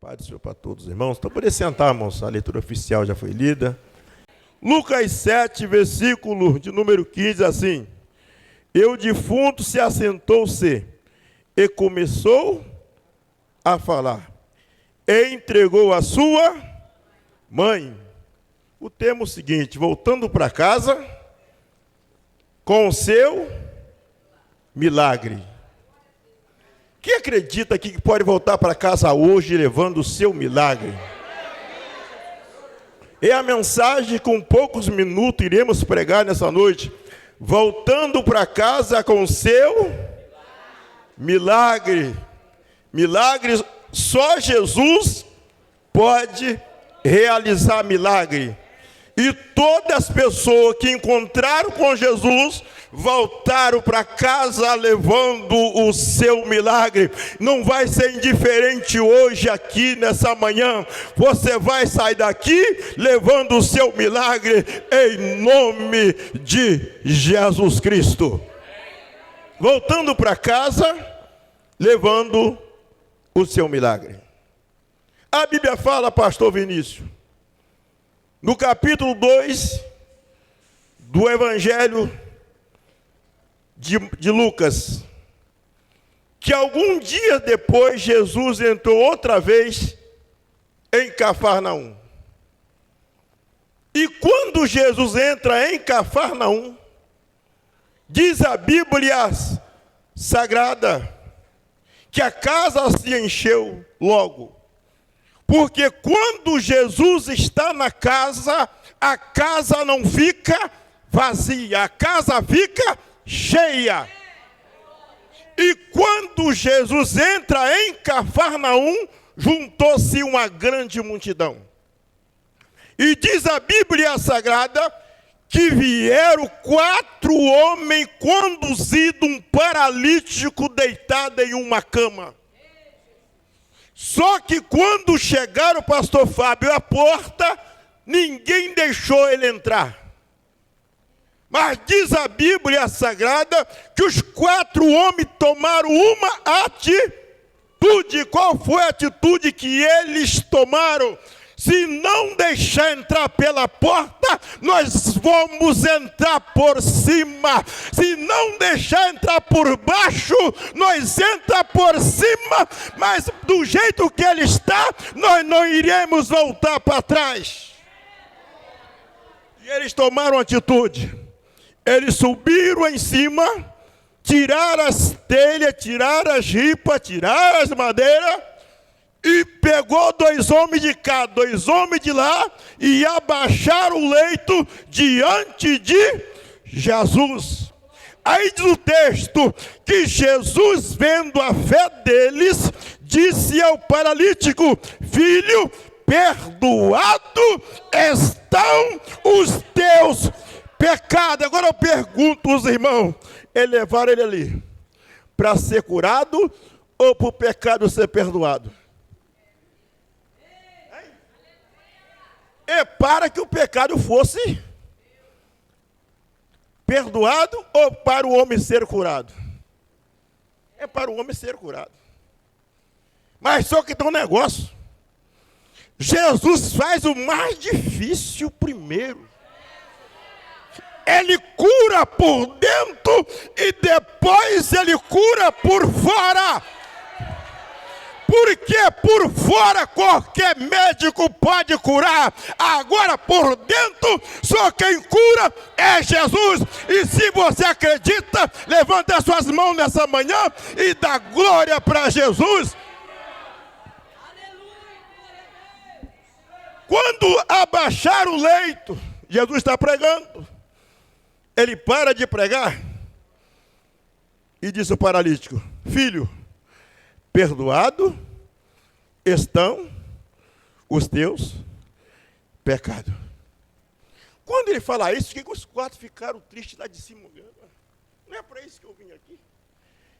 Paz do Senhor para todos os irmãos. Então, poder sentar, irmãos. A leitura oficial já foi lida. Lucas 7, versículo de número 15, assim. E o defunto se assentou-se e começou a falar. E entregou a sua mãe. O tema é o seguinte: voltando para casa com o seu milagre. Quem acredita aqui que pode voltar para casa hoje levando o seu milagre? É a mensagem que com poucos minutos iremos pregar nessa noite. Voltando para casa com o seu milagre. Milagre, só Jesus pode realizar milagre. E todas as pessoas que encontraram com Jesus voltaram para casa levando o seu milagre. Não vai ser indiferente hoje aqui nessa manhã. Você vai sair daqui levando o seu milagre em nome de Jesus Cristo. Voltando para casa levando o seu milagre. A Bíblia fala, pastor Vinícius, no capítulo 2 do Evangelho de Lucas, que algum dia depois Jesus entrou outra vez em Cafarnaum. E quando Jesus entra em Cafarnaum, diz a Bíblia Sagrada que a casa se encheu logo. Porque quando Jesus está na casa, a casa não fica vazia, a casa fica cheia. E quando Jesus entra em Cafarnaum, juntou-se uma grande multidão. E diz a Bíblia Sagrada que vieram 4 homens conduzindo um paralítico deitado em uma cama. Só que quando chegaram, pastor Fábio, à porta, ninguém deixou ele entrar. Mas diz a Bíblia Sagrada que os 4 homens tomaram uma atitude. Qual foi a atitude que eles tomaram? Se não deixar entrar pela porta, nós vamos entrar por cima. Se não deixar entrar por baixo, nós entramos por cima. Mas do jeito que ele está, nós não iremos voltar para trás. E eles tomaram atitude. Eles subiram em cima, tiraram as telhas, tiraram as ripas, tiraram as madeiras, e pegou 2 homens de cá, 2 homens de lá, e abaixaram o leito diante de Jesus. Aí diz o texto que Jesus, vendo a fé deles, disse ao paralítico: filho, perdoado estão os teus pecados. Agora eu pergunto aos irmãos, levaram ele ali para ser curado ou para o pecado ser perdoado? É para que o pecado fosse perdoado ou para o homem ser curado? É para o homem ser curado. Mas só que tem um negócio. Jesus faz o mais difícil primeiro. Ele cura por dentro e depois ele cura por fora. Porque por fora qualquer médico pode curar. Agora por dentro só quem cura é Jesus. E se você acredita, levante as suas mãos nessa manhã e dá glória para Jesus. Quando abaixar o leito, Jesus está pregando. Ele para de pregar e diz ao paralítico: filho, perdoado estão os teus pecados. Quando ele fala isso, que os 4 ficaram tristes lá de cima. Não é para isso que eu vim aqui.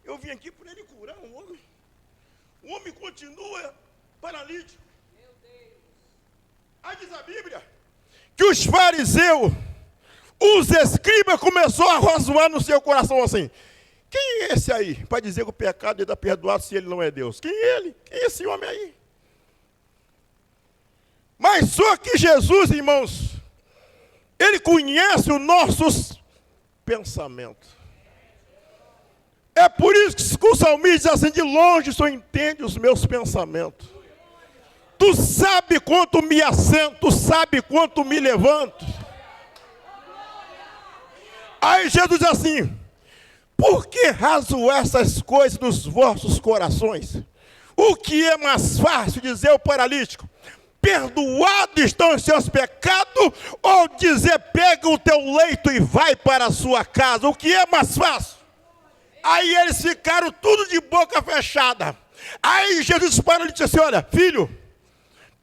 Eu vim aqui para ele curar um homem. O homem continua paralítico. Meu Deus. Aí diz a Bíblia que os fariseus, os escribas, começou a rosnar no seu coração assim: quem é esse aí para dizer que o pecado está perdoado se ele não é Deus? Quem é ele? Quem é esse homem aí? Só que Jesus, irmãos, Ele conhece os nossos pensamentos. É por isso que o salmista diz assim, de longe só entende os meus pensamentos. Tu sabe quanto me assento, tu sabe quanto me levanto. Aí Jesus diz assim, por que raso essas coisas nos vossos corações? O que é mais fácil dizer ao paralítico, perdoados estão os seus pecados, ou dizer, pega o teu leito e vai para a sua casa? O que é mais fácil? Aí eles ficaram tudo de boca fechada. Aí Jesus para e disse assim, olha, filho,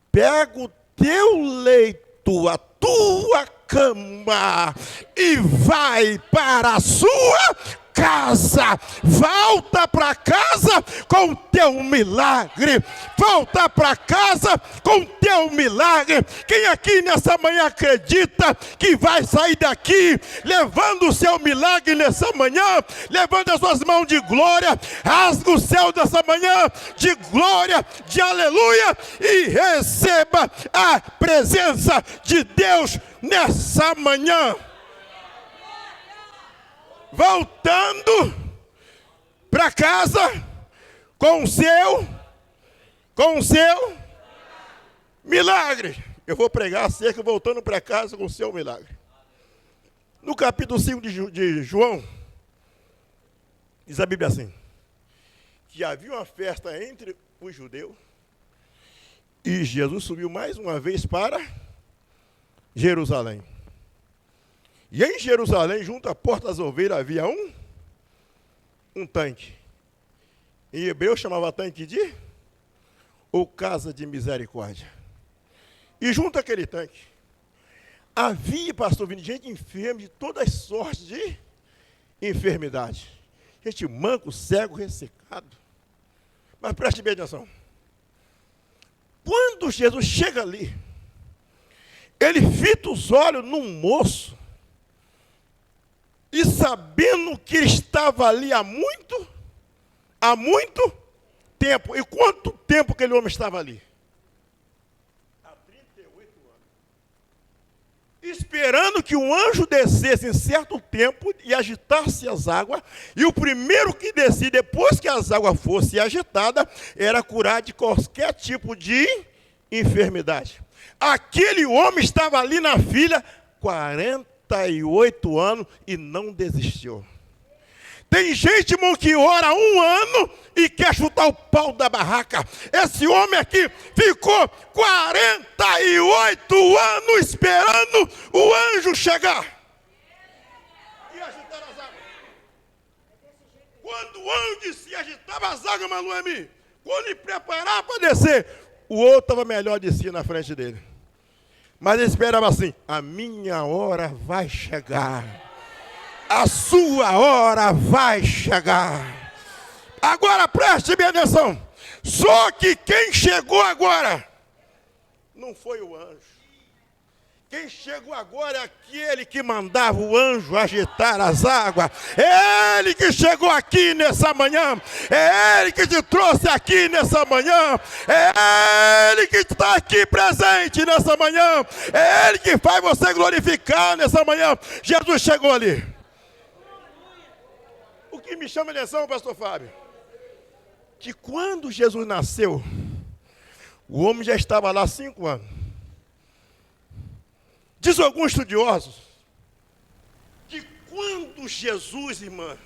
pega o teu leito, a tua cama, e vai para a sua casa. Volta para casa com o teu milagre. Volta para casa com o teu milagre. Quem aqui nessa manhã acredita que vai sair daqui levando o seu milagre nessa manhã, levando as suas mãos de glória, rasga o céu dessa manhã de glória, de aleluia, e receba a presença de Deus nessa manhã. Voltando para casa com o seu milagre. Eu vou pregar acerca voltando para casa com o seu milagre. No capítulo 5 de João, diz a Bíblia assim, que havia uma festa entre os judeus e Jesus subiu mais uma vez para Jerusalém. E em Jerusalém, junto à porta das ovelhas, havia um tanque. Em hebreu chamava tanque de ou casa de misericórdia. E junto àquele tanque, havia, pastor Vini, gente enferma de todas as sortes de enfermidade. Gente manco, cego, ressecado. Mas preste bem atenção. Quando Jesus chega ali, ele fita os olhos num moço, e sabendo que ele estava ali há muito tempo. E quanto tempo aquele homem estava ali? Há 38 anos. Esperando que um anjo descesse em certo tempo e agitasse as águas. E o primeiro que descia, depois que as águas fossem agitadas, era curar de qualquer tipo de enfermidade. Aquele homem estava ali na fila 48 anos e não desistiu. Tem gente, irmão, que ora 1 ano e quer chutar o pau da barraca. Esse homem aqui ficou 48 anos esperando o anjo chegar e agitar as águas. Quando o anjo disse agitava as águas, Manuemi, quando ele preparava para descer, o outro estava melhor de si na frente dele. Mas ele esperava assim, a minha hora vai chegar. A sua hora vai chegar. Agora preste bem atenção. Só que quem chegou agora não foi o anjo. Quem chegou agora é aquele que mandava o anjo agitar as águas. É ele que chegou aqui nessa manhã. É ele que te trouxe aqui nessa manhã. É ele que está aqui presente nessa manhã. É ele que faz você glorificar nessa manhã. Jesus chegou ali. O que me chama a atenção, pastor Fábio, que quando Jesus nasceu, o homem já estava lá há 5 anos. Diz alguns estudiosos que quando Jesus, irmã,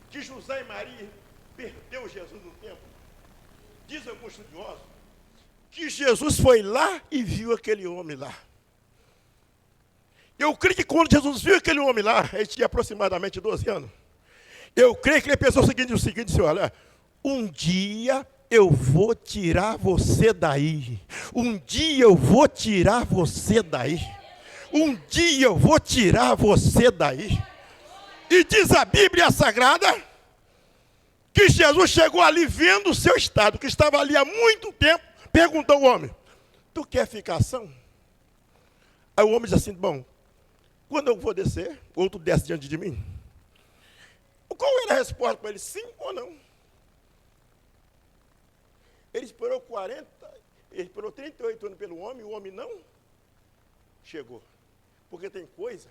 que José e Maria perdeu Jesus no templo, diz alguns estudiosos que Jesus foi lá e viu aquele homem lá. Eu creio que quando Jesus viu aquele homem lá, ele tinha aproximadamente 12 anos. Eu creio que ele pensou o seguinte, olha, um dia eu vou tirar você daí. Um dia eu vou tirar você daí. Um dia eu vou tirar você daí. E diz a Bíblia Sagrada que Jesus chegou ali vendo o seu estado, que estava ali há muito tempo, perguntou ao homem, tu quer ficar são? Aí o homem diz assim, bom, quando eu vou descer, outro desce diante de mim. Qual era a resposta para ele? Sim ou não? Ele esperou Ele esperou 38 anos pelo homem, e o homem não chegou. Porque tem coisa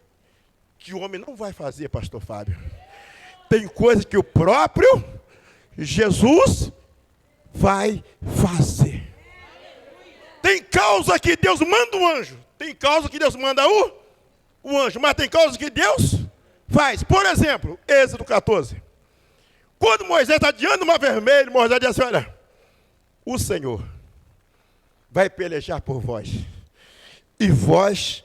que o homem não vai fazer, pastor Fábio. Tem coisa que o próprio Jesus vai fazer. Tem causa que Deus manda um anjo. Tem causa que Deus manda o anjo. Mas tem causa que Deus faz. Por exemplo, Êxodo 14. Quando Moisés está diante do mar vermelho, Moisés diz assim, olha, o Senhor vai pelejar por vós. E vós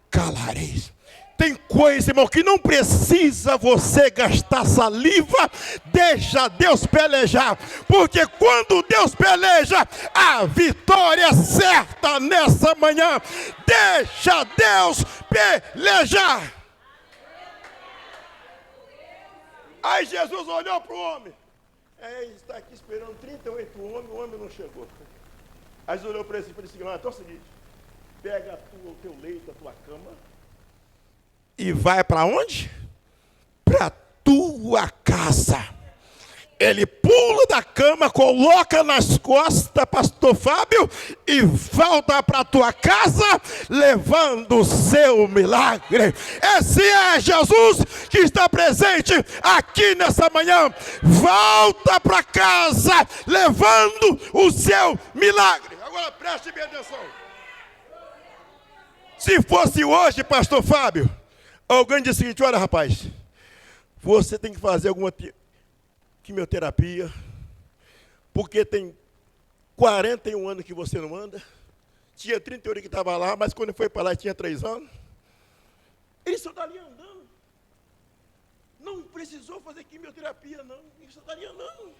calareis. Tem coisa, irmão, que não precisa você gastar saliva, deixa Deus pelejar, porque quando Deus peleja, a vitória é certa nessa manhã. Deixa Deus pelejar. Aí Jesus olhou para o homem. Ele está aqui esperando 38 homens, o homem não chegou. Aí Jesus olhou para ele e disse, então é o seguinte, pega o teu leito, a tua cama, e vai para onde? Para tua casa. Ele pula da cama, coloca nas costas, pastor Fábio, e volta para tua casa, levando o seu milagre. Esse é Jesus que está presente aqui nessa manhã. Volta para casa, levando o seu milagre. Agora preste bem atenção. Se fosse hoje, pastor Fábio, alguém disse o seguinte, olha rapaz, você tem que fazer alguma quimioterapia, porque tem 41 anos que você não anda, tinha 38 que estava lá, mas quando foi para lá tinha 3 anos, ele só está ali andando, não precisou fazer quimioterapia não, ele só está ali andando.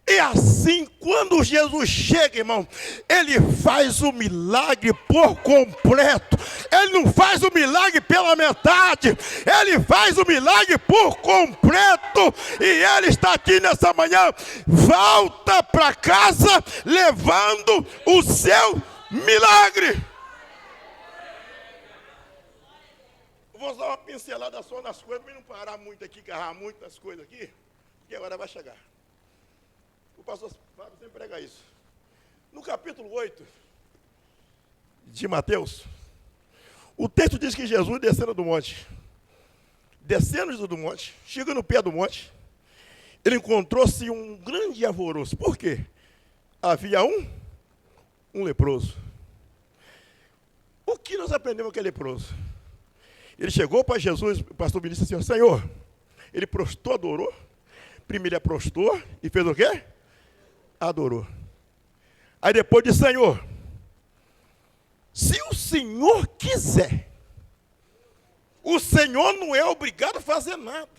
E assim, quando Jesus chega, irmão, ele faz o milagre por completo. Ele não faz o milagre pela metade, ele faz o milagre por completo. E ele está aqui nessa manhã, volta para casa, levando o seu milagre. Vou dar uma pincelada só nas coisas, para não parar muito aqui, agarrar muito nas coisas aqui, porque agora vai chegar. O pastor Fábio sempre prega isso. No capítulo 8 de Mateus, o texto diz que Jesus descendo do monte, chegando no pé do monte, ele encontrou-se um grande alvoroço. Por quê? Havia um leproso. O que nós aprendemos com aquele leproso? Ele chegou para Jesus, o pastor me disse assim, Senhor, ele prostrou, adorou. Primeiro ele prostrou e fez o quê? Adorou. Aí depois disse, Senhor, se o Senhor quiser, o Senhor não é obrigado a fazer nada.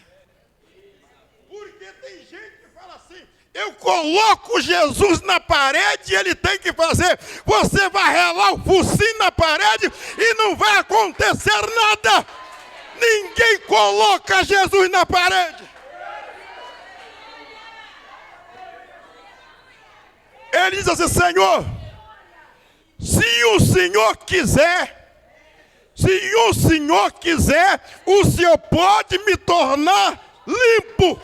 Porque tem gente que fala assim, eu coloco Jesus na parede e ele tem que fazer. Você vai relar o focinho na parede e não vai acontecer nada. Ninguém coloca Jesus na parede. Ele diz assim, Senhor, se o Senhor quiser, o Senhor pode me tornar limpo.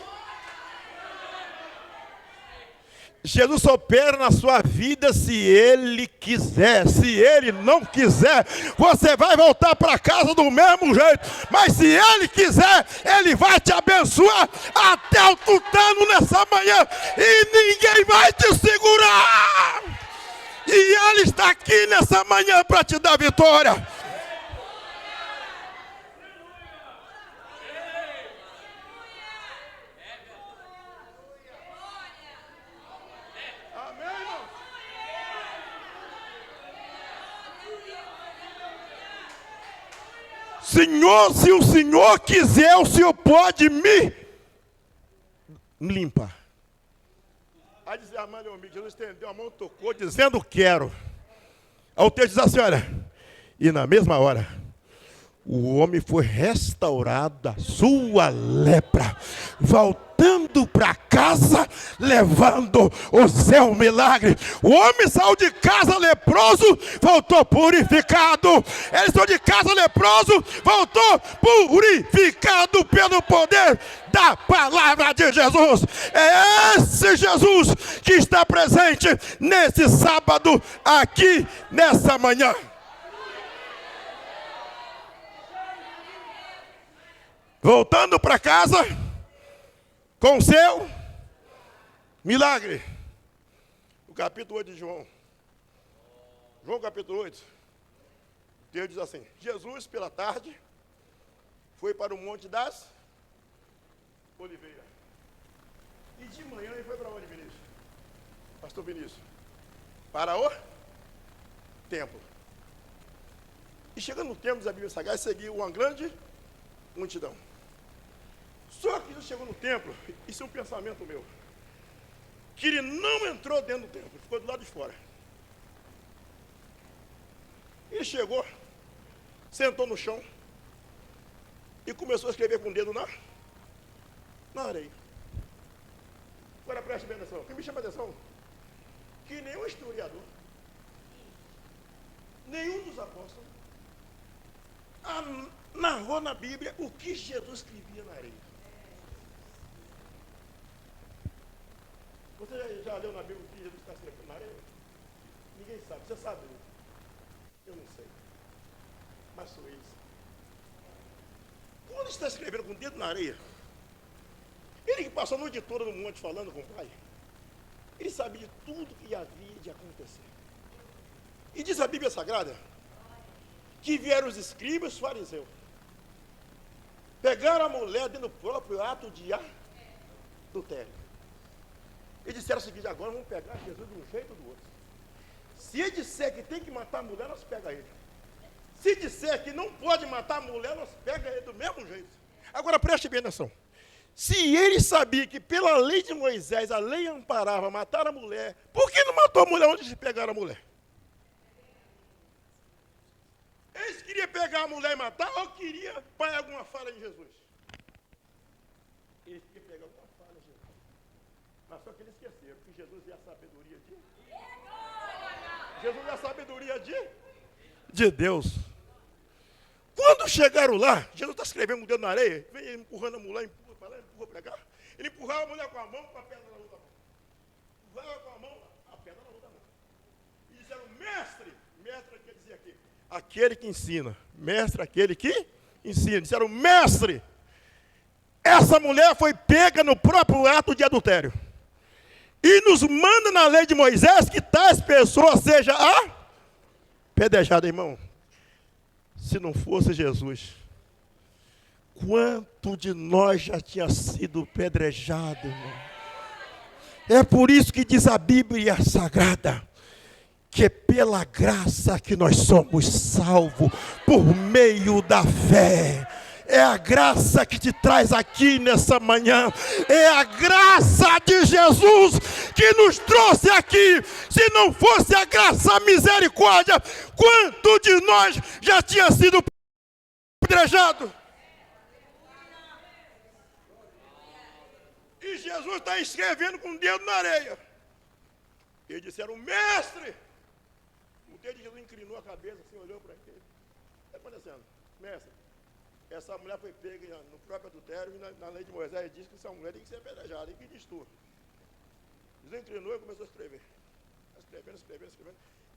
Jesus só opera na sua vida se Ele quiser. Se Ele não quiser, você vai voltar para casa do mesmo jeito. Mas se Ele quiser, Ele vai te abençoar até o tutano nessa manhã. E ninguém vai te segurar. E Ele está aqui nessa manhã para te dar vitória. Senhor, se o Senhor quiser, o Senhor pode me limpar. Aí diz a mãe, Jesus estendeu a mão, tocou, dizendo quero. Aí o texto diz assim, olha, e na mesma hora, o homem foi restaurado da sua lepra, voltando voltando para casa, levando o seu milagre. O homem saiu de casa leproso, voltou purificado. Ele saiu de casa leproso, voltou purificado pelo poder da palavra de Jesus. É esse Jesus que está presente nesse sábado, aqui, nessa manhã. Voltando para casa com o seu milagre. O capítulo 8 de João. João capítulo 8. Deus diz assim: Jesus pela tarde foi para o Monte das Oliveiras. E de manhã ele foi para onde, Vinícius? Pastor Vinícius? Para o templo. E chegando no templo da Bíblia Sagrada, seguiu uma grande multidão. Só que ele chegou no templo, isso é um pensamento meu, que ele não entrou dentro do templo, ficou do lado de fora. Ele chegou, sentou no chão e começou a escrever com o dedo na areia. Agora preste bem atenção. O que me chama a atenção? Que nenhum historiador, nenhum dos apóstolos, narrou na Bíblia o que Jesus escrevia na areia. Você já leu na Bíblia o que Jesus está escrevendo na areia? Ninguém sabe. Você sabe? Eu não sei. Mas sou eles. Quando está escrevendo com o dedo na areia, ele que passou a noite toda no monte falando com o Pai, ele sabia de tudo que havia de acontecer. E diz a Bíblia Sagrada que vieram os escribas e os fariseus, pegaram a mulher dentro do próprio ato de adultério. E disseram o seguinte: agora vamos pegar Jesus de um jeito ou do outro. Se ele disser que tem que matar a mulher, nós pega ele. Se disser que não pode matar a mulher, nós pega ele do mesmo jeito. Agora preste bem atenção. Se ele sabia que pela lei de Moisés a lei amparava matar a mulher, por que não matou a mulher onde se pegaram a mulher? Eles queriam pegar a mulher e matar, ou queriam pagar alguma falha em Jesus? Eles queriam pegar alguma falha em Jesus. Mas só que eles esqueceram que Jesus é a sabedoria de... Jesus é a sabedoria de Deus. Quando chegaram lá, Jesus está escrevendo um dedo na areia, vem ele empurrando a mulher, empurra para lá, empurra para cá. Ele empurrava a mulher com a mão, com a pedra na outra mão. Empurrava com a mão, a pedra na outra mão. E disseram: mestre, mestre quer dizer aqui, aquele que ensina, mestre, aquele que ensina. Disseram: mestre, essa mulher foi pega no próprio ato de adultério. E nos manda na lei de Moisés que tais pessoas sejam apedrejadas, irmão. Se não fosse Jesus, quanto de nós já tinha sido apedrejado, irmão? É por isso que diz a Bíblia Sagrada, que é pela graça que nós somos salvos, por meio da fé. É a graça que te traz aqui nessa manhã. É a graça de Jesus que nos trouxe aqui. Se não fosse a graça, a misericórdia, quanto de nós já tinha sido apedrejado? E Jesus está escrevendo com o dedo na areia. Eles disseram: mestre. O dedo de Jesus inclinou a cabeça, assim, olhou para ele. O que está acontecendo? Mestre, essa mulher foi pega no próprio adultério, e na lei de Moisés diz que essa mulher tem que ser apedrejada. E que diz tu? Jesus inclinou e começou a escrever. Escrevendo.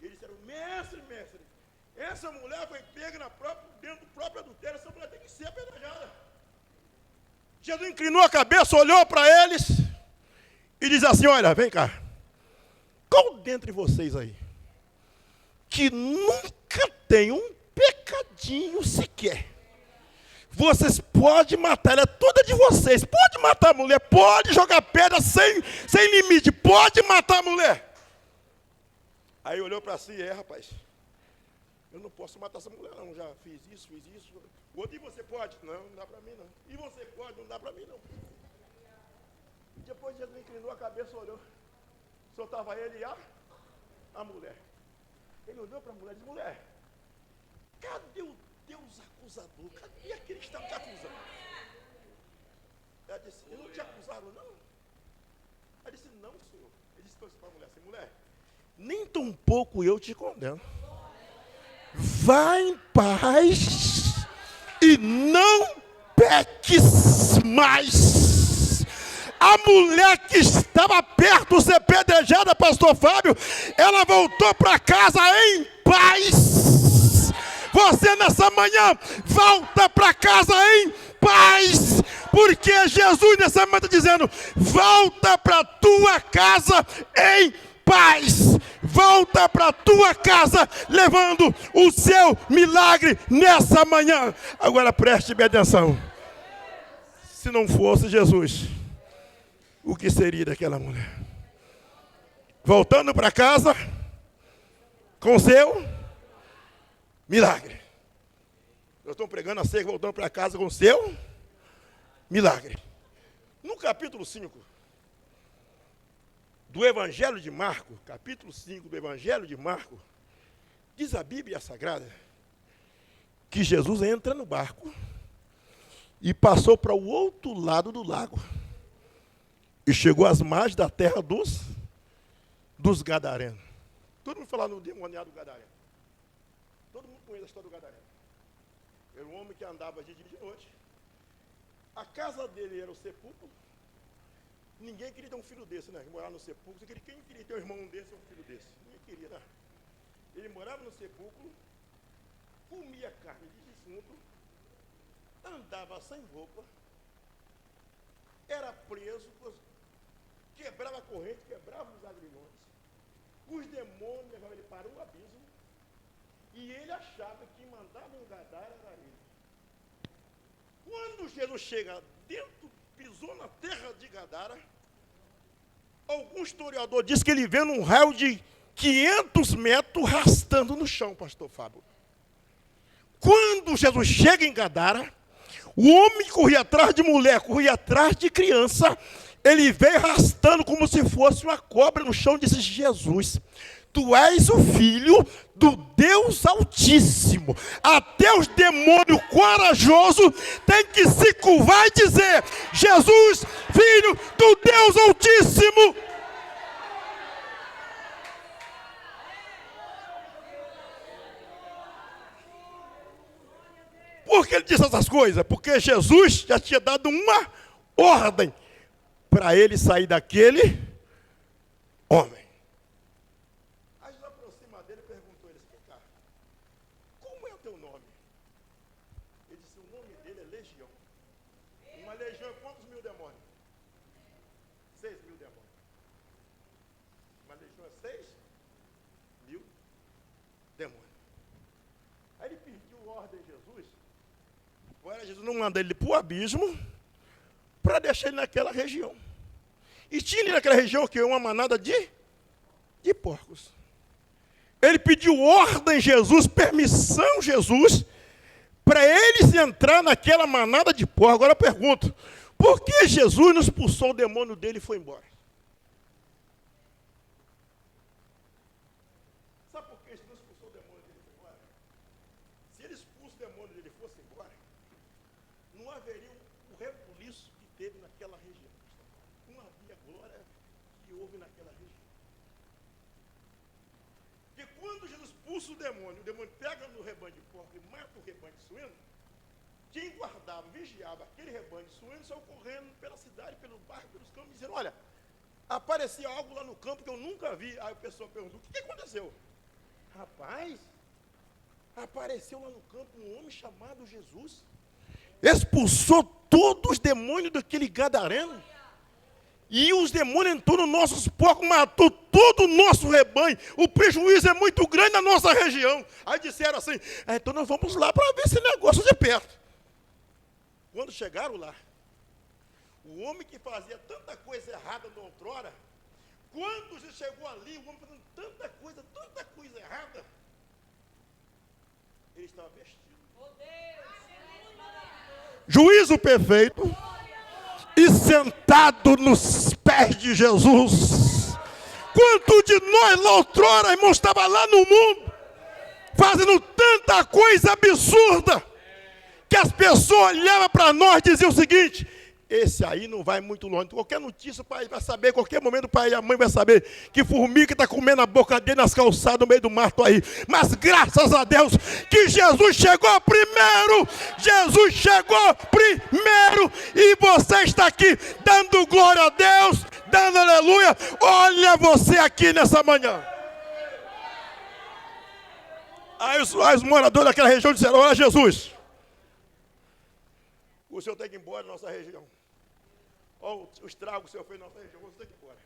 E eles disseram: mestre, mestre, essa mulher foi pega dentro do próprio adultério, essa mulher tem que ser apedrejada. Jesus inclinou a cabeça, olhou para eles e diz assim: olha, vem cá. Qual dentre vocês aí que nunca tem um pecadinho sequer? Vocês podem matar, ela é toda de vocês. Pode matar a mulher, pode jogar pedra sem limite, pode matar a mulher. Aí olhou para si: rapaz, eu não posso matar essa mulher não, já fiz isso. O outro: e você pode? Não dá para mim não. E você pode? Não dá para mim não. E depois Jesus inclinou a cabeça, olhou. Só estava ele e a mulher. Ele olhou para a mulher e disse: mulher, cadê o Deus acusador? Cadê aquele que está te acusando? Ela disse, eu não te acusaram, não? Ela disse, não, senhor. Ele disse para a mulher assim, mulher, nem tão pouco eu te condeno. Vá em paz e não peques mais. A mulher que estava perto de ser apedrejada, pastor Fábio, ela voltou para casa em paz. Você nessa manhã volta para casa em paz, porque Jesus nessa manhã está dizendo, volta para tua casa em paz. Volta para a tua casa levando o seu milagre nessa manhã. Agora preste bem atenção. Se não fosse Jesus, o que seria daquela mulher? Voltando para casa com o seu milagre. Nós estamos pregando a ceia, voltando para casa com o seu milagre. No capítulo 5 do Evangelho de Marcos, capítulo 5 do Evangelho de Marcos, diz a Bíblia Sagrada que Jesus entra no barco e passou para o outro lado do lago e chegou às margens da terra dos Gadarenos. Todo mundo fala no demoniado Gadareno. Todo mundo conhece a história do Gadareno. Era um homem que andava de dia e de noite. A casa dele era o sepulcro. Ninguém queria ter um filho desse, né? Morar no sepulcro. Quem queria ter um irmão desse ou um filho desse? Ninguém queria, né? Ele morava no sepulcro, comia carne de defunto, andava sem roupa, era preso, quebrava a corrente, quebrava os agrilhões. Os demônios levavam ele para o abismo e ele achava que mandava um Gadara era ele. Quando Jesus chega dentro, pisou na terra de Gadara, algum historiador diz que ele vê num raio de 500 metros rastando no chão, pastor Fábio. Quando Jesus chega em Gadara, o homem corria atrás de mulher, corria atrás de criança, ele veio arrastando como se fosse uma cobra no chão e disse, Jesus, tu és o filho do Deus Altíssimo. Até os demônios corajosos têm que se curvar e dizer, Jesus, filho do Deus Altíssimo. Por que ele disse essas coisas? Porque Jesus já tinha dado uma ordem para ele sair daquele homem. Aí Jesus aproxima dele e perguntou a ele, cara, como é o teu nome? Ele disse, o nome dele é Legião. Uma legião é quantos mil demônios? 6 mil demônios. Uma legião é 6 mil demônios. Aí ele pediu ordem a Jesus. Agora Jesus não manda ele para o abismo para deixar ele naquela região. E tinha ali naquela região que uma manada de porcos. Ele pediu ordem a Jesus, permissão a Jesus, para eles entrar naquela manada de porcos. Agora eu pergunto, por que Jesus não expulsou o demônio dele e foi embora? Sabe por que ele não expulsou o demônio dele e foi embora? Se ele expulsa o demônio dele e fosse embora, não haveria o rebuliço que teve naquela região. Não havia a glória que houve naquela região. Porque quando Jesus expulsa o demônio pega no rebanho de porco e mata o rebanho de suíno, quem guardava, vigiava aquele rebanho de suíno, saiu correndo pela cidade, pelo bairro, pelos campos, dizendo, olha, aparecia algo lá no campo que eu nunca vi. Aí o pessoal perguntou, o que aconteceu? Rapaz, apareceu lá no campo um homem chamado Jesus, expulsou todos os demônios daquele gadareno, e os demônios entrou nos nossos porcos, matou todo o nosso rebanho, o prejuízo é muito grande na nossa região. Aí disseram assim, então nós vamos lá para ver esse negócio de perto. Quando chegaram lá, o homem que fazia tanta coisa errada na outrora, quando Jesus chegou ali, o homem fazendo tanta coisa errada, ele estava vestido. Juízo perfeito, e sentado nos pés de Jesus. Quanto de nós lá outrora, irmão, estava lá no mundo, fazendo tanta coisa absurda, que as pessoas olhavam para nós e diziam o seguinte, esse aí não vai muito longe. Qualquer notícia o pai vai saber, qualquer momento o pai e a mãe vai saber que formiga está comendo a boca dele nas calçadas no meio do mato aí. Mas graças a Deus que Jesus chegou primeiro. Jesus chegou primeiro. E você está aqui dando glória a Deus, dando aleluia. Olha você aqui nessa manhã. Aí os moradores daquela região disseram: olha, Jesus, o senhor tem que ir embora da nossa região. Olha o estrago que o senhor fez na nossa região, você tem que ir embora.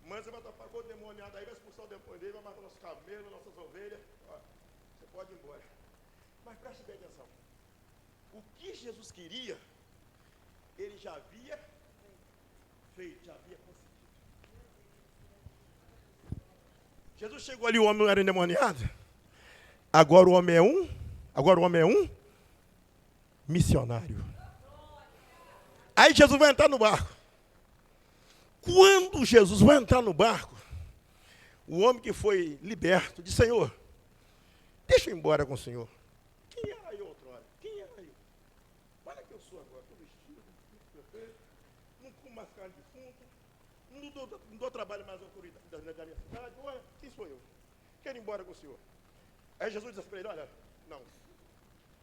Mas você vai tapar com o demoniado aí, vai expulsar o demônio dele, vai matar nossos camelos, nossas ovelhas. Ó, você pode ir embora. Mas preste bem atenção. O que Jesus queria, ele já havia feito, já havia conseguido. Jesus chegou ali, o homem não era endemoniado. Agora o homem é um missionário. Aí Jesus vai entrar no barco. Quando Jesus vai entrar no barco, o homem que foi liberto diz: Senhor, deixa eu ir embora com o Senhor. Quem era eu outrora? Quem era eu? Olha que eu sou agora, estou vestido, não como mais carne de fundo, não dou trabalho mais à autoridade da minha cidade. Olha, quem sou eu? Quero ir embora com o Senhor. Aí Jesus disse para ele: olha, não,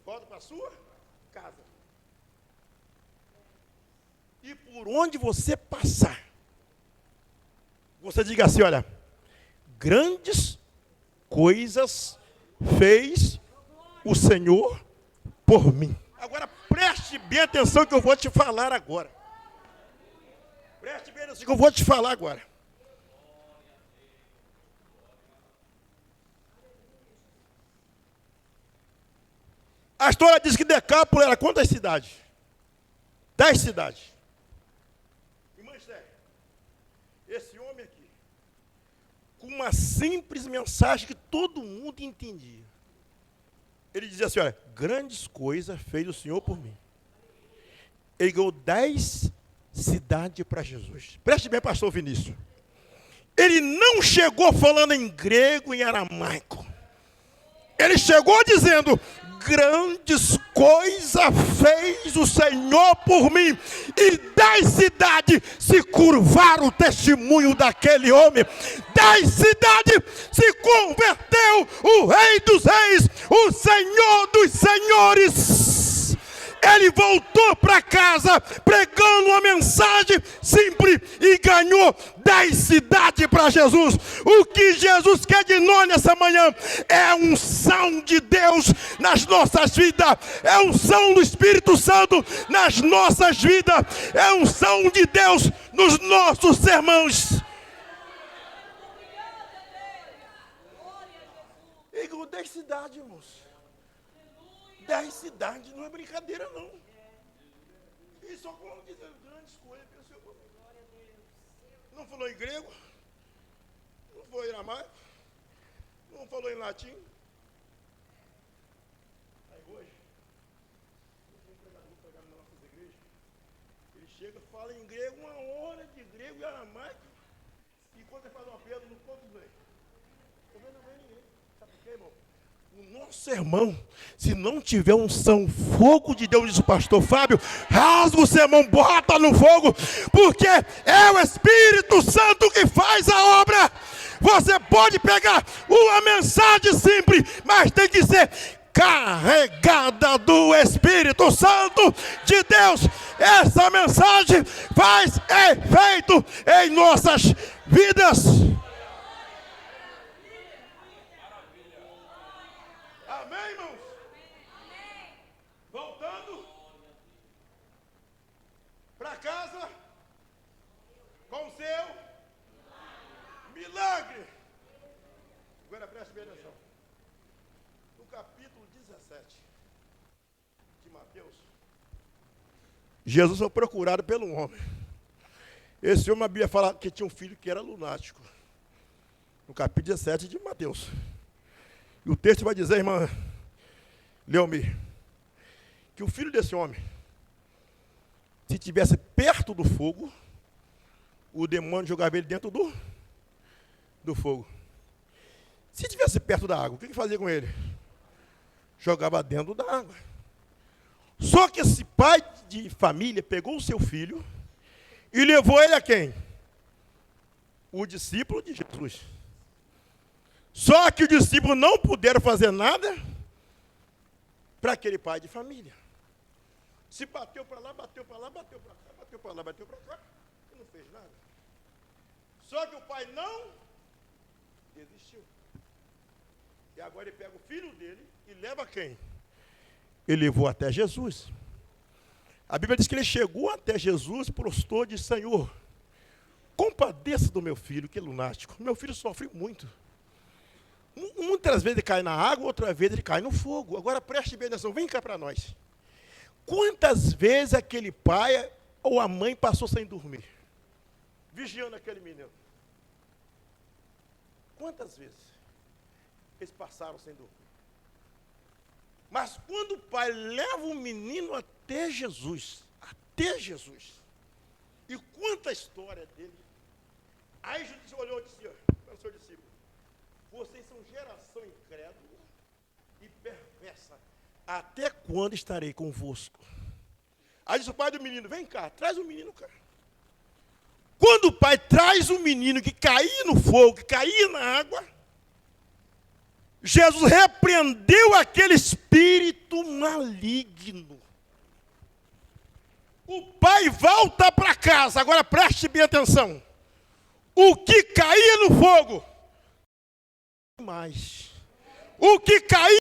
volta para a sua casa. E por onde você passar, você diga assim: olha, grandes coisas fez o Senhor por mim. Agora preste bem atenção que eu vou te falar agora. Preste bem atenção que eu vou te falar agora. A história diz que Decápolis era quantas cidades? 10 cidades. Irmã Esther, esse homem aqui, com uma simples mensagem que todo mundo entendia, ele dizia assim: olha, grandes coisas fez o Senhor por mim. Ele ganhou 10 cidades para Jesus. Preste bem, pastor Vinícius. Ele não chegou falando em grego, em aramaico. Ele chegou dizendo: grandes coisas fez o Senhor por mim. E 10 cidades se curvaram o testemunho daquele homem. 10 cidades se converteu o Rei dos Reis, o Senhor dos Senhores. Ele voltou para casa pregando uma mensagem simples e ganhou 10 cidades para Jesus. O que Jesus quer de nós nessa manhã é a unção de Deus nas nossas vidas, é a unção do Espírito Santo nas nossas vidas, é a unção de Deus nos nossos sermões. E ganhou 10 cidades, irmãos. 10 cidades, não é brincadeira não. E só como dizer grandes coisas, não falou em grego, não falou em aramaico, não falou em latim. Aí hoje, tem um pregador nas nossas igrejas, ele chega, fala em grego, 1 hora de grego e aramaico, e quando ele faz um apelo, não conta inglês. Também não vem ninguém. Sabe por quê, irmão? O nosso sermão, se não tiver unção, fogo de Deus, diz o pastor Fábio, rasga o sermão, bota no fogo, porque é o Espírito Santo que faz a obra. Você pode pegar uma mensagem simples, mas tem que ser carregada do Espírito Santo de Deus. Essa mensagem faz efeito em nossas vidas. Amém, irmãos? Voltando para casa com o seu milagre. Agora preste bem atenção. No capítulo 17 de Mateus, Jesus foi procurado pelo homem. Esse homem, a Bíblia fala que tinha um filho que era lunático. No capítulo 17 de Mateus. E o texto vai dizer, irmã Leomir, que o filho desse homem, se estivesse perto do fogo, o demônio jogava ele dentro do fogo. Se estivesse perto da água, o que fazia com ele? Jogava dentro da água. Só que esse pai de família pegou o seu filho e levou ele a quem? O discípulo de Jesus. Só que os discípulos não puderam fazer nada para aquele pai de família. Se bateu para lá, bateu para lá, bateu para cá, bateu para lá, bateu para cá, e não fez nada. Só que o pai não desistiu. E agora ele pega o filho dele e leva quem? Ele levou até Jesus. A Bíblia diz que ele chegou até Jesus, prostrou e disse: Senhor, compadeça do meu filho, que é lunático. Meu filho sofre muito. Muitas vezes ele cai na água, outras vezes ele cai no fogo. Agora preste bem atenção, vem cá para nós. Quantas vezes aquele pai ou a mãe passou sem dormir? Vigiando aquele menino. Quantas vezes eles passaram sem dormir? Mas quando o pai leva o menino até Jesus, e conta a história dele, aí Jesus olhou e disse: para o seu discípulo, vocês são geração incrédula e perversa. Até quando estarei convosco? Aí disse o pai do menino: vem cá, traz o menino cá. Quando o pai traz o menino que caía no fogo, que caía na água, Jesus repreendeu aquele espírito maligno. O pai volta para casa. Agora preste bem atenção. O que caía no fogo, mais. O que caía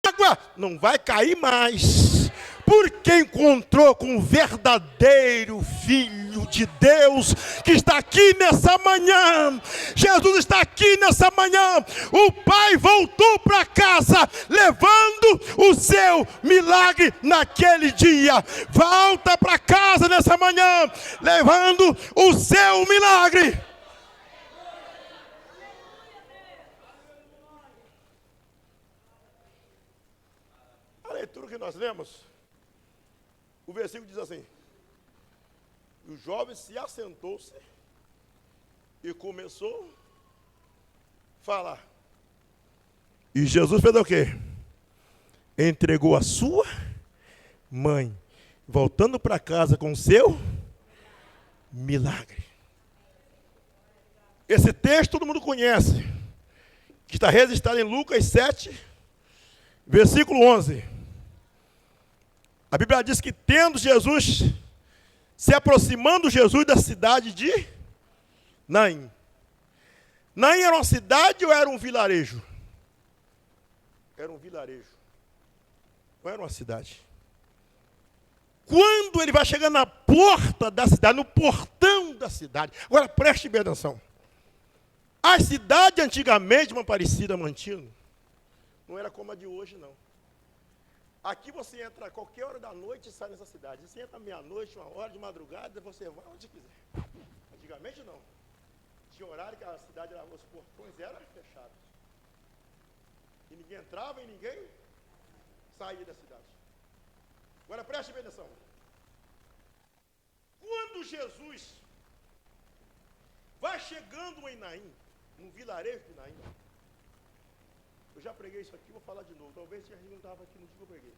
na água, não vai cair mais. Porque encontrou com o verdadeiro Filho de Deus, que está aqui nessa manhã. Jesus está aqui nessa manhã. O pai voltou para casa, levando o seu milagre naquele dia. Volta para casa nessa manhã, levando o seu milagre. A leitura que nós lemos, o versículo diz assim: o jovem se assentou-se e começou a falar. E Jesus fez o quê? Entregou a sua mãe, voltando para casa com o seu milagre. Esse texto todo mundo conhece, que está registrado em Lucas 7, versículo 11. A Bíblia diz que tendo Jesus, se aproximando Jesus da cidade de Naim. Naim era uma cidade ou era um vilarejo? Era um vilarejo. Não era uma cidade. Quando ele vai chegando na porta da cidade, no portão da cidade. Agora preste bem atenção. A cidade antigamente, uma parecida Mantino, não era como a de hoje, não. Aqui você entra a qualquer hora da noite e sai nessa cidade. Você entra meia-noite, uma hora de madrugada, você vai onde quiser. Antigamente não. Tinha horário que a cidade, os portões eram fechados. E ninguém entrava e ninguém saía da cidade. Agora preste bem atenção. Quando Jesus vai chegando em Naim, no vilarejo de Naim, eu já preguei isso aqui, vou falar de novo. Talvez você não estava aqui no dia que eu preguei.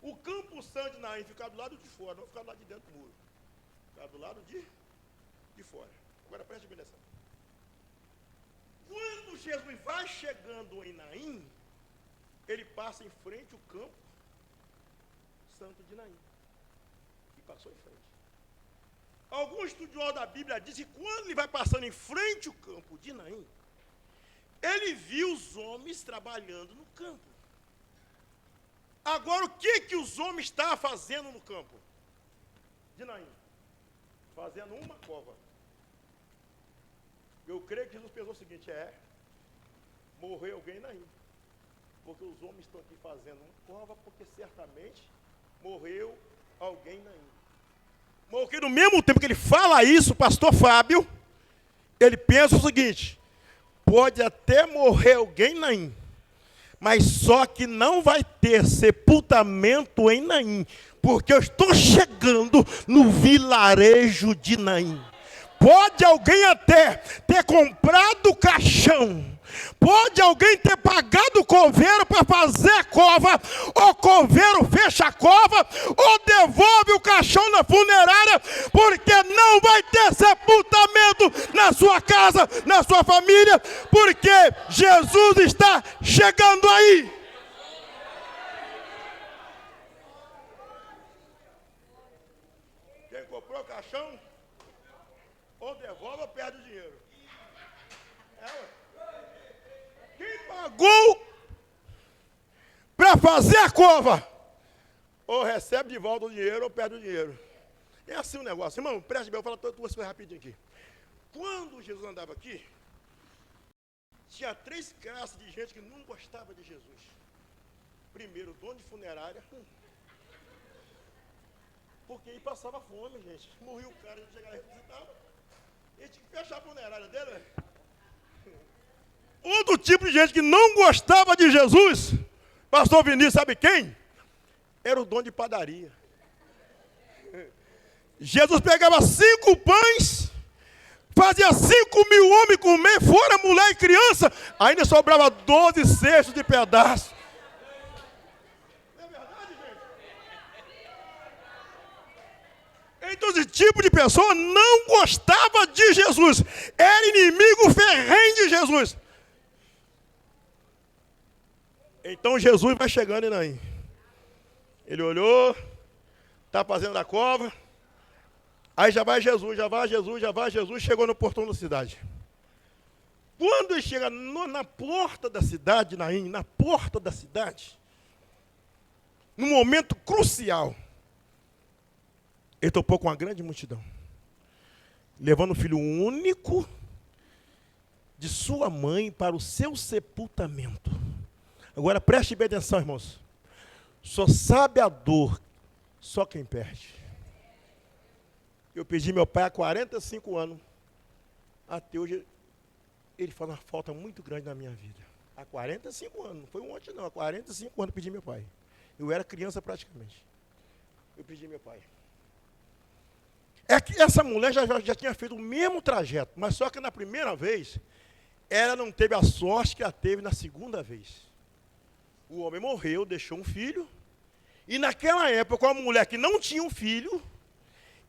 O Campo Santo de Naim fica do lado de fora, não fica do lado de dentro do muro. Fica do lado de fora. Agora preste bem atenção. Quando Jesus vai chegando em Naim, ele passa em frente ao Campo Santo de Naim. E passou em frente. Alguns estudiosos da Bíblia dizem que quando ele vai passando em frente ao Campo de Naim, ele viu os homens trabalhando no campo. Agora, o que os homens estavam fazendo no campo de Naim? Fazendo uma cova. Eu creio que Jesus pensou o seguinte: morreu alguém em Naim. Porque os homens estão aqui fazendo uma cova, porque certamente morreu alguém em Naim. Porque no mesmo tempo que ele fala isso, o pastor Fábio, ele pensa o seguinte: pode até morrer alguém em Naim, mas só que não vai ter sepultamento em Naim, porque eu estou chegando no vilarejo de Naim. Pode alguém até ter comprado o caixão, Pode alguém ter pagado o coveiro para fazer a cova, o coveiro fecha a cova, ou devolve o caixão na funerária, porque não vai ter sepultamento na sua casa, na sua família, porque Jesus está chegando aí. Quem comprou o caixão, ou devolve ou perde o dinheiro. Quem pagou para fazer a cova, ou recebe de volta o dinheiro ou perde o dinheiro. É assim o negócio. Irmão, preste bem, eu vou falar duas coisas rapidinho aqui. Quando Jesus andava aqui, tinha 3 classes de gente que não gostava de Jesus. Primeiro, o dono de funerária. Porque ele passava fome, gente. Morria o cara, ele chegava e visitava. Ele tinha que fechar a funerária dele, velho. Outro tipo de gente que não gostava de Jesus, pastor Vinícius, sabe quem? Era o dono de padaria. Jesus pegava 5 pães, fazia 5.000 homens comer, fora mulher e criança, ainda sobrava 12 cestos de pedaço. Não é verdade, gente? Então esse tipo de pessoa não gostava de Jesus, era inimigo ferrenho de Jesus. Então Jesus vai chegando em Naim. Ele olhou, está fazendo a cova. Aí já vai Jesus, chegou no portão da cidade. Quando ele chega na porta da cidade, Naim, na porta da cidade, num momento crucial, ele topou com uma grande multidão, levando o filho único de sua mãe para o seu sepultamento. Agora preste bem atenção, irmãos. Só sabe a dor só quem perde. Eu pedi meu pai há 45 anos. Até hoje, ele faz uma falta muito grande na minha vida. Há 45 anos, não foi ontem não, há 45 anos eu pedi meu pai. Eu era criança praticamente. Eu pedi meu pai. É que essa mulher já tinha feito o mesmo trajeto, mas só que na primeira vez, ela não teve a sorte que ela teve na segunda vez. O homem morreu, deixou um filho, e naquela época, uma mulher que não tinha um filho,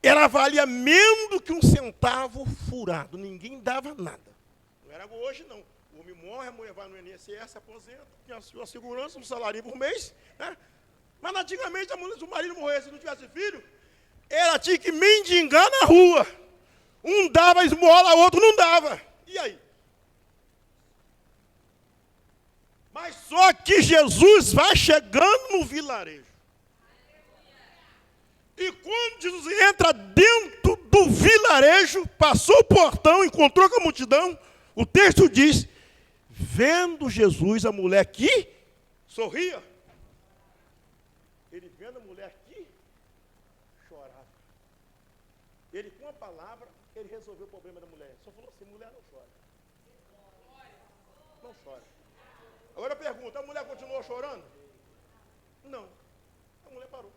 ela valia menos do que um centavo furado, ninguém dava nada. Não era hoje, não. O homem morre, a mulher vai no INSS, se aposenta, tem a sua segurança, um salário por mês, né? Mas antigamente, a mulher, se o marido morresse e não tivesse filho, ela tinha que mendigar na rua. Um dava esmola, o outro não dava. E aí? Mas só que Jesus vai chegando no vilarejo. E quando Jesus entra dentro do vilarejo, passou o portão, encontrou com a multidão, o texto diz, vendo Jesus, a mulher que sorria, ele vendo a mulher que chorava. Ele, com a palavra, ele resolveu o problema da mulher. Só falou assim, mulher, não chora. Não chora. Agora eu pergunto, a mulher continuou chorando? Não. A mulher parou.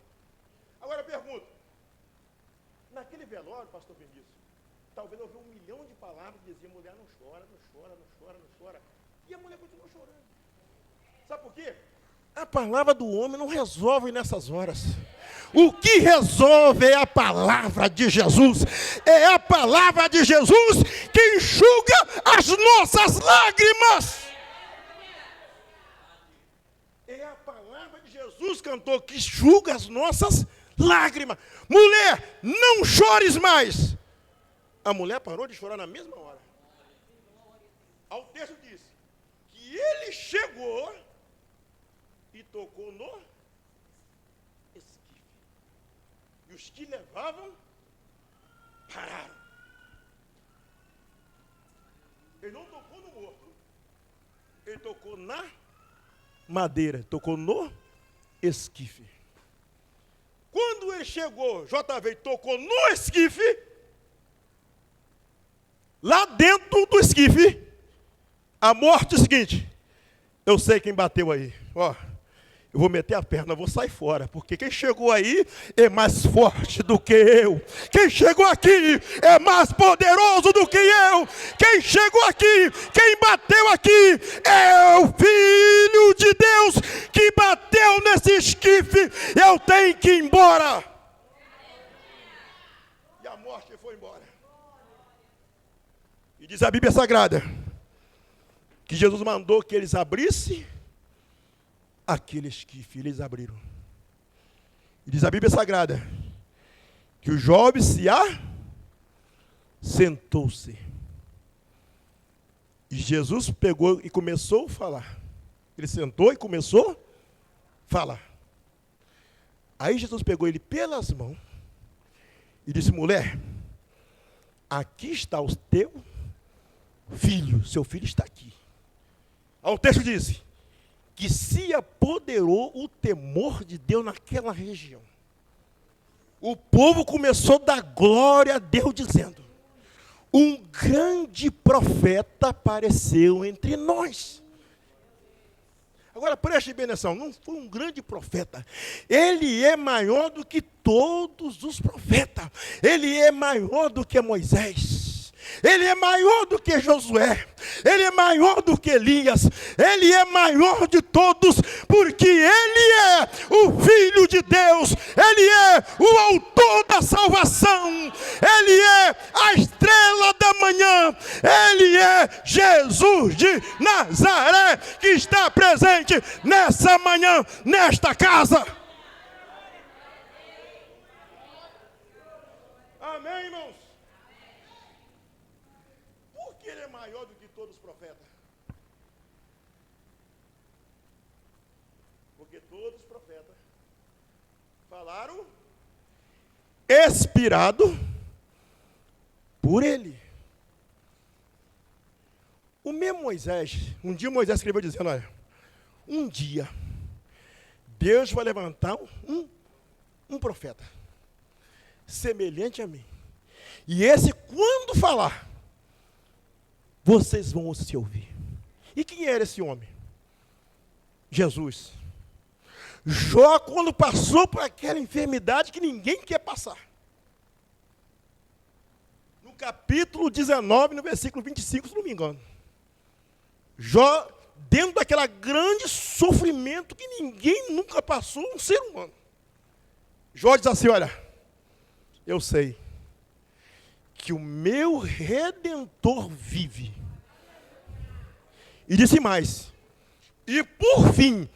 Agora eu pergunto, naquele velório, pastor Vinícius, talvez eu ouvi 1 milhão de palavras que diziam, mulher, não chora, não chora, não chora, não chora. E a mulher continuou chorando. Sabe por quê? A palavra do homem não resolve nessas horas. O que resolve é a palavra de Jesus. É a palavra de Jesus que enxuga as nossas lágrimas. É a palavra de Jesus, cantor, que enxuga as nossas lágrimas. Mulher, não chores mais. A mulher parou de chorar na mesma hora. O texto diz que ele chegou e tocou no esquife. E os que levavam pararam. Ele não tocou no morto. Ele tocou na madeira, tocou no esquife. Quando ele chegou, JV, tocou no esquife, lá dentro do esquife, a morte é o seguinte, eu sei quem bateu aí, ó, eu vou meter a perna, eu vou sair fora, porque quem chegou aí é mais forte do que eu. Quem chegou aqui é mais poderoso do que eu. Quem chegou aqui, quem bateu aqui é o Filho de Deus que bateu nesse esquife. Eu tenho que ir embora. E a morte foi embora. E diz a Bíblia Sagrada que Jesus mandou que eles abrissem aquele esquife, eles abriram. E diz a Bíblia Sagrada que o jovem sentou-se. E Jesus pegou e começou a falar. Ele sentou e começou a falar. Aí Jesus pegou ele pelas mãos e disse: mulher, aqui está o teu filho, seu filho está aqui. Aí o texto diz que se apoderou o temor de Deus naquela região. O povo começou a dar glória a Deus, dizendo: um grande profeta apareceu entre nós. Agora preste bem atenção, não foi um grande profeta. Ele é maior do que todos os profetas. Ele é maior do que Moisés. Ele é maior do que Josué. Ele é maior do que Elias. Ele é maior de todos, porque Ele é o Filho de Deus. Ele é o autor da salvação. Ele é a estrela da manhã. Ele é Jesus de Nazaré, que está presente nessa manhã, nesta casa. Amém, irmãos? Por que Ele é maior do que todos os profetas? Porque todos os profetas falaram inspirado por Ele. O mesmo Moisés, um dia Moisés escreveu dizendo: olha, um dia Deus vai levantar um profeta semelhante a mim. E esse, quando falar, vocês vão se ouvir. E quem era esse homem? Jesus. Jó, quando passou por aquela enfermidade que ninguém quer passar. No capítulo 19, no versículo 25, se não me engano. Jó, dentro daquela grande sofrimento que ninguém nunca passou, um ser humano. Jó diz assim: olha, eu sei que o meu Redentor vive. E disse mais: e por fim,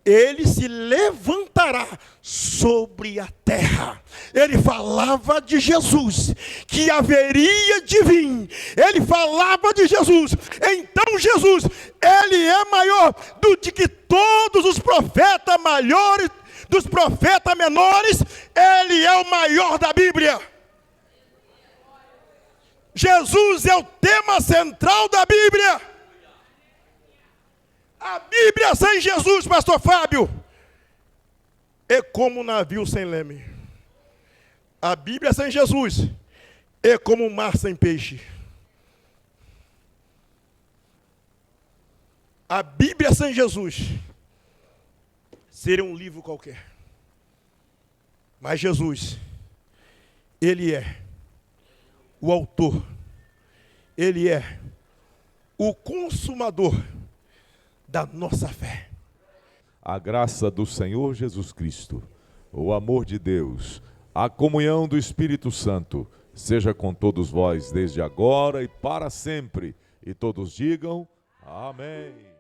Ele se levantará sobre a terra. Ele falava de Jesus, que haveria de vir. Ele falava de Jesus. Então Jesus, Ele é maior do que todos os profetas maiores, dos profetas menores. Ele é o maior da Bíblia. Jesus é o tema central da Bíblia. A Bíblia sem Jesus, pastor Fábio, é como um navio sem leme. A Bíblia sem Jesus é como um mar sem peixe. A Bíblia sem Jesus seria um livro qualquer. Mas Jesus, Ele é o autor, Ele é o consumador da nossa fé. A graça do Senhor Jesus Cristo, o amor de Deus, a comunhão do Espírito Santo, seja com todos vós desde agora e para sempre. E todos digam amém.